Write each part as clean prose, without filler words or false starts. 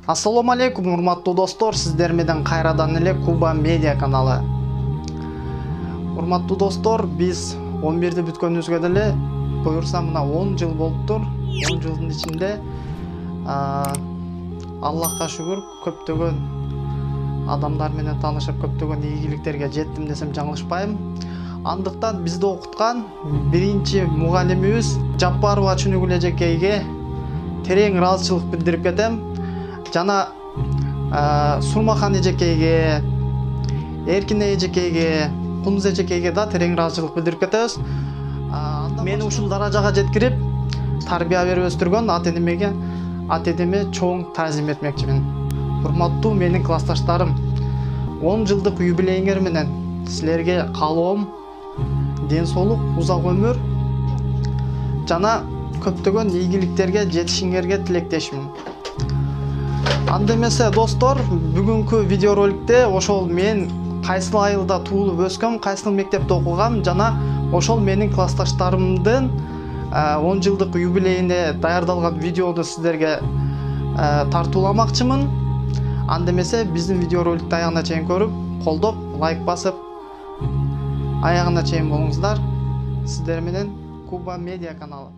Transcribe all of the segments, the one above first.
Ассаламу алейкум, урматтуу достор, сиздер менен кайрадан эле Куба Медиа каналы. Урматтуу достор, биз 11-ди бүткөнүбүзгө деле буюрса мына 10 жыл болуптур. 10 жылдын ичинде Аллахка шүгүр көптөгөн адамдар менен таанышып, көптөгөн ийгиликтерге жеттим десем жаңылышпайм. Андыктан бизди окуткан биринчи мугалимибиз Жапарова Чүнүгүл эжекейге терең ыраазычылык билдирип кетем. Жана Сурмахан эжекейге, Эркин эжекейге, Кундуз эжекейге да терең ыраазычылык билдирип кетебиз. Мени ушул даражага жеткирип, тарбия берип өстүргөн ата-энеме чоң таазим этмекчимин. Урматтуу менин классташтарым, 10 жылдык юбилейиңер менен силерге каалоом ден соолук, узак өмүр жана көптөгөн ийгиликтерге жетишиңерге тилектешмин. Анда эмесе достор, бүгүнкү видеороликте ошол мен кайсыл айылда туулуп өскөм, кайсыл мектепте окугам жана ошол менин классташтарымдын 10 жылдык юбилейине даярдалган видеону сиздерге тартууламакчымын. Анда эмесе биздин видеороликти аягына чейин көрүп, колдоп, лайк басып, аягына чейин болуңуздар. Сиздер менен Куба Медиа каналы.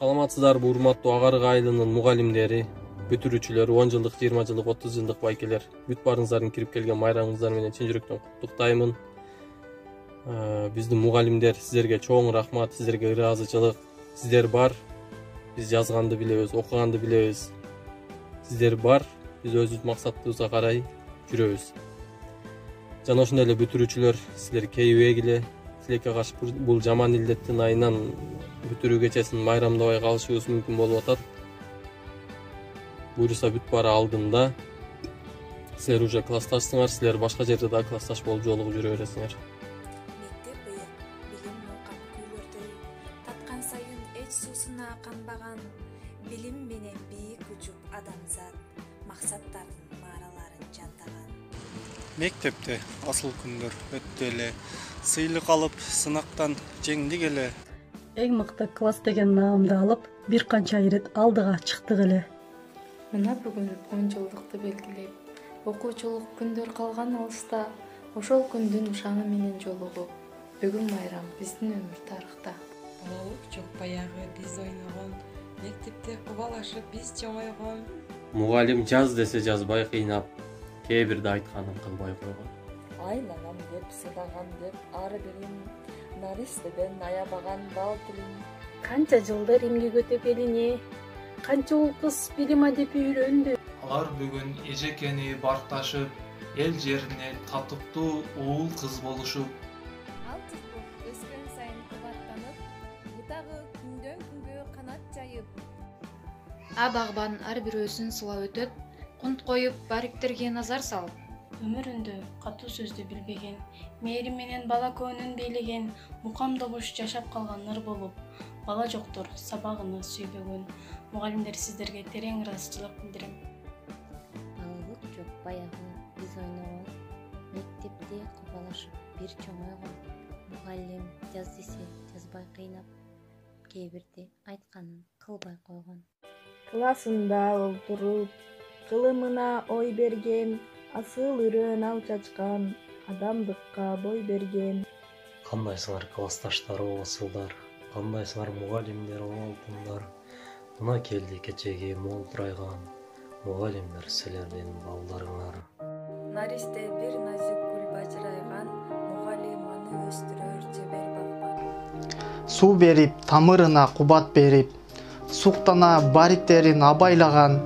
Саламатсыздарбы урматтуу Агарык айылынын мугалимдери, бүтүрүүчүлөр, 10 жылдык, 20 жылдык, 30 жылдык байкелер, бүт баарыңыздардын кирип келген майрамыңыздар менен чын жүрөктөн куттуктаймын. Биздин мугалимдер, сиздерге чоң рахмат, сиздерге ыраазычылык. Сиздер бар, биз жазганды билебиз, окуганды билебиз. Сиздер бар, биз өзүбүз максатыбызга карай жүрөбүз. Жана ошондой эле бүтүрүүчүлөр, силер кейбегиле тилекке каршы бул жаман илдеттин айынан бүтүрүү кечесин майрамдабай калышыбыз мүмкүн болуп атат. Буюрса бүт баары алдында. Силер уже классташсыңар, силер башка жерде да классташ болуп жолугуп жүрө бересиңер. Мектеп быйыл билим нуукан күйлөрдөй, таткан сайын эч суусуна канбаган, билим менен бийик учуп адамзат, максаттардын маараларын жантаган. Мектепте асыл күндөр өттү эле, сыйлык алып, сынактан жеңдик эле. Эң мыкты класс деген наамды алып, бир канча ирет алдыга чыктык эле. Мына бүгүн 10 жылдыкты белгилеп, окуучулук күндөр калган алыста, ошол күндүн ушаны менен жолугуп, бүгүн майрам биздин өмүр тарыхта. Балалык жок баягы биз ойногон, мектепте кубалашып биз чоңойгон. Мугалим жаз десе жазбай кыйнап, кээ бирде айтканын кылбай койгон. Айланам деп, сыйлаган деп, ары берин, наристеден аябаган бал тилин. Канча жылдар эмгек өтөп элине, канча уул кыз билим адеп үйрөндү. Алар бүгүн эжекени барташып, эл жерине татыктуу уул кыз болушуп. Ал чыкпык өскөн сайын кубаттанып, бутагы күндөн күнгө канат жайып. Багбан ар бирөөсүн сылап өтөт, кунт коюп бариктерге назар салып. Өмүрүндө катуу сөздү билбеген, мээрим менен бала көңүн бийлеген, мукам добуш жашап калган ыр болуп, бала жоктур сабагыны сүйбөгөн. Мугалимдер, сиздерге терең ыраазычылык билдирем. Балалык жок баягы биз ойногон, мектепте кубалашып бир чоңойгон. Мугалим жаз десе жазбай кыйнап, кээ бирде айтканын кылбай койгон. Классында олтуруп, кылымына ой берген, асыл үрөн ал чачкан, адамдыкка бой берген. Кандайсыңар классташтар оосулдар, кандайсыңар мугалимдер алтындар. Мына келди кечеги молдурайган, мугалимдер силердин балдарыңар. Наристе бир назик гүл бажырайган, мугалим аны өстүрөр жебер бакпай. Суу берип, тамырына кубат берип, суктана бариктерин абайлаган.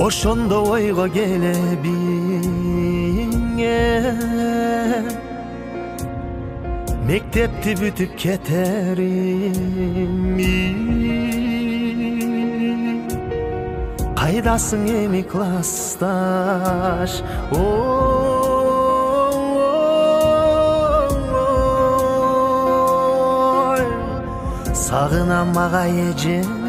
ошондо ойго келебиңе мектепти бүтүп кетерими кайдасың эми классташ сагынам ага эжем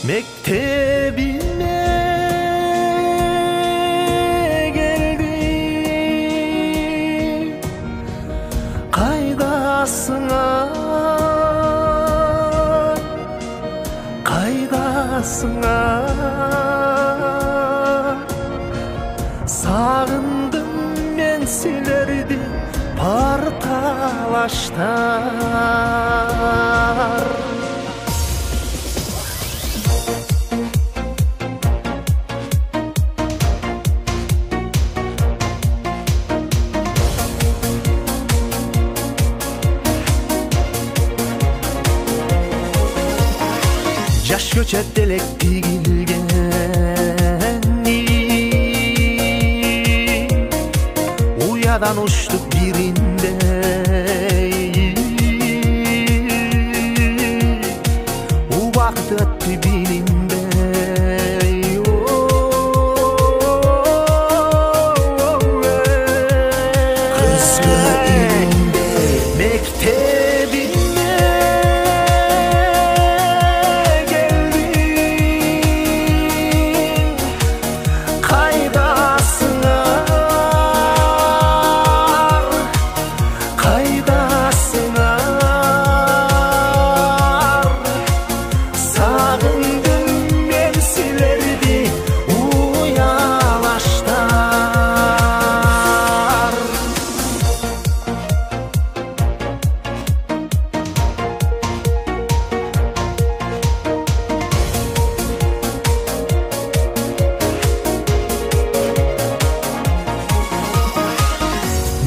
мектебиме келдим кайдасыңар сагындым мен силерди парталаштар жаш көчөт элек тигилгени уядан учтук биринде убакыт өттү билинбей кызгы илимде мектебиме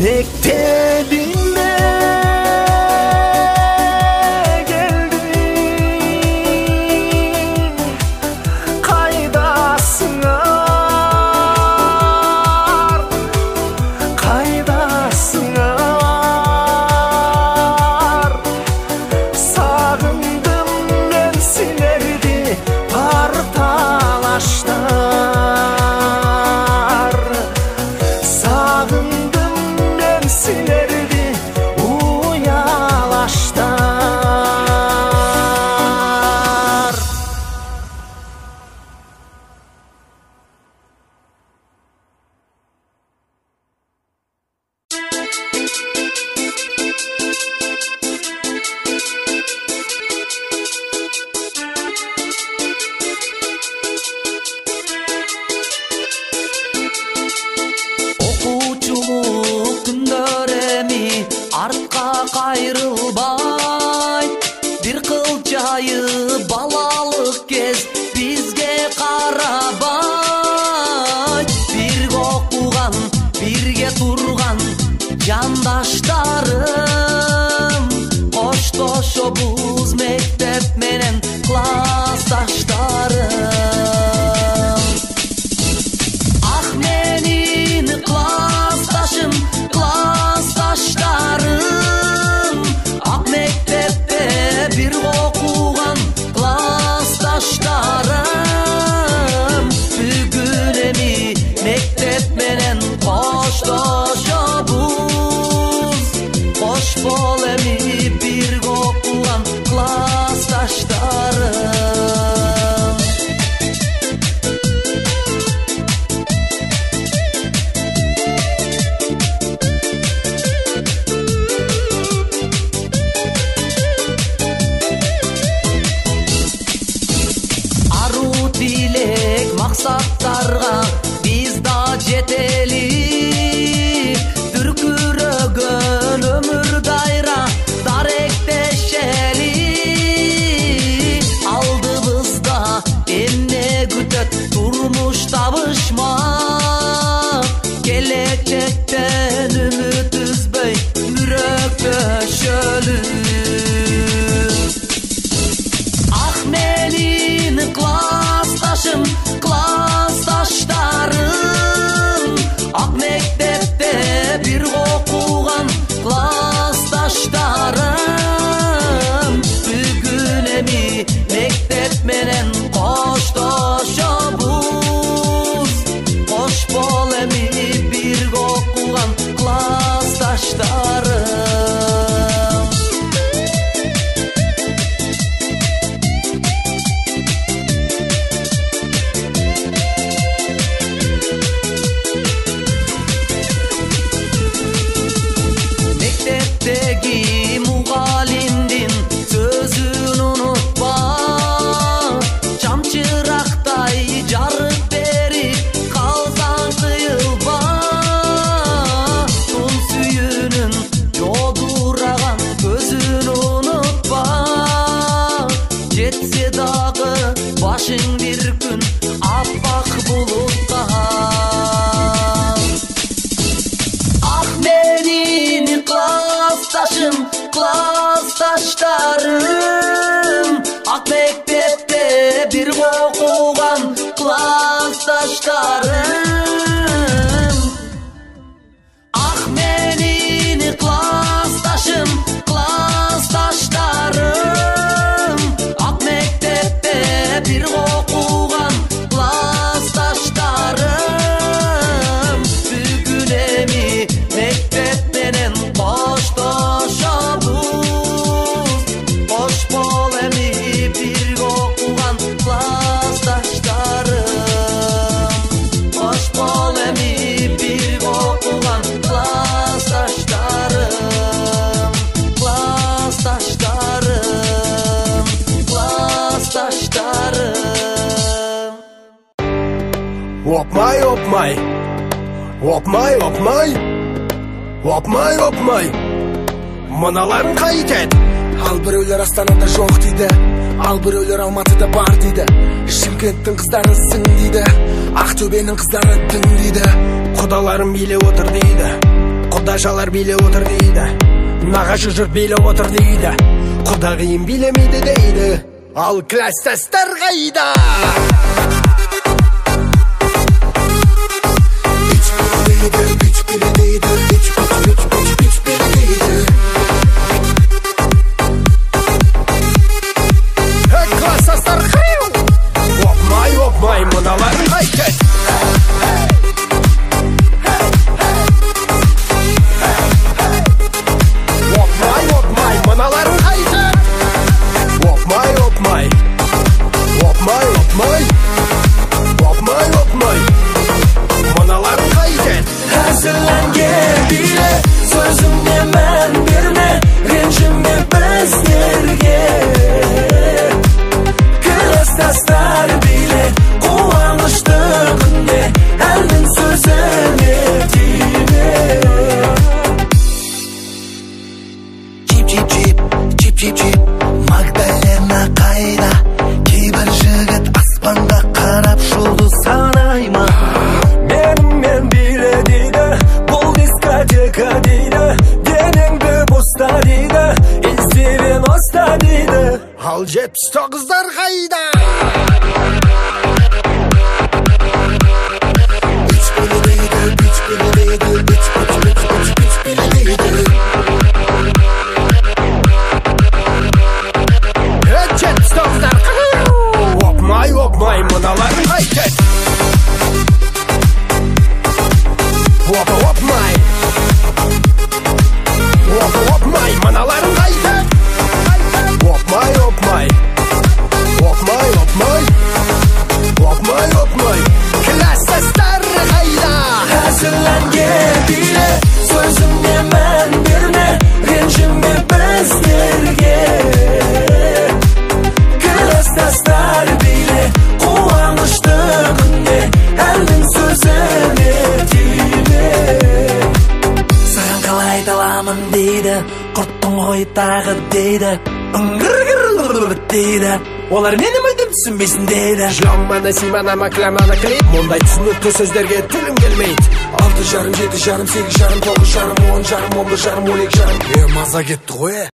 Mektebime geldim kaydasınlar kaydasınlar sağındım ben silerdi partalaştar sağındım silerdi uyalaştar окуучулук күндөр эми артка кайрылбай бир кылчайы балалык кез бизге карабай бирге окуган бирге турган жандаштарым коштошобуз мектеп менен классташтарым ах менин классташым классташтарым ак мектепте бир окуган классташтарым бүгүн эми мектеп менен коштошобуз кош бол эми бирге окуган классташтарым тилек максаттарга биз да жетели дүркүрөгөн өмүр дайра даректе классташтарым, ак мектепте бирге окуган классташтарым. Ах менин классташым, классташтарым, ак мектепте бирге окуган классташтарым. Бүгүн эми мектеп менен коштошобуз, кош бол эми бирге окуган классташтарым, кош бол эми бирге окуган классташтарым, классташтарым, классташтарым. Опмай, опмай, опмай, опмай, опмай, опмай, мыналарың қайтет. Ал біреулер Астанада жоқ дейді, ал біреулер Алматыда бар дейді. Шымкенттің қыздары сың дейді, Ақтөбенің қыздары дың дейді. Құдаларым билеп отыр дейді, құдашалар билеп отыр дейді, нағашы жұрт билеп отыр дейді, құдағиым билемейді дейді. Ал класстастар қайда? Класстастар қайу? Опмай, опмай, мыналарың қайтет. Опмай, опмай, мыналарың қайтет. Опмай, опмай, опмай, опмай, опмай, опмай, мыналарың қайтет. Әзірленген биле, сөзіңе мән берме, ренжіме біздерге. Класстастар биле, қуанышты күнде, әлдің сөзіне тиме. Чип, чип, чип, чип, чип, чип, Магдалена қайда? Кейбір жігіт аспанға қарап жұлдыз санай ма? Менімен биле дейді, бұл дискотека дейді, денеңді бұста дейді, іздеген оста дейді. Ал 79-дар қайда? Үч білі дейді, үч білі дейді, үч білі дейді. 79-дар қайда? Опмай, опмай, мыналарың қайтет. Опа, опмай, опа, опмай, мыналарың қайтет. Опмай, опмай, опмай, опмай, опмай, опмай, класстастар қайда? Әзірленген биле, сөзіңе мән берме, ренжіме біздерге. Класстастар биле, қуанышты күнде, әлдің сөзіне тиме. Саған қалай таламын дейді, құрттың ғой тағы дейді, үңгір дейді. Олар мені мүлдем түсінбесін дейді. Жыламана, симана, макламана, клип. Мұндай түсінікті сөздерге тілім келмейді. 6,5, 7,5, 8,5, 9,5, 10,5, 11,5, 12,5. Маза кетті ғой.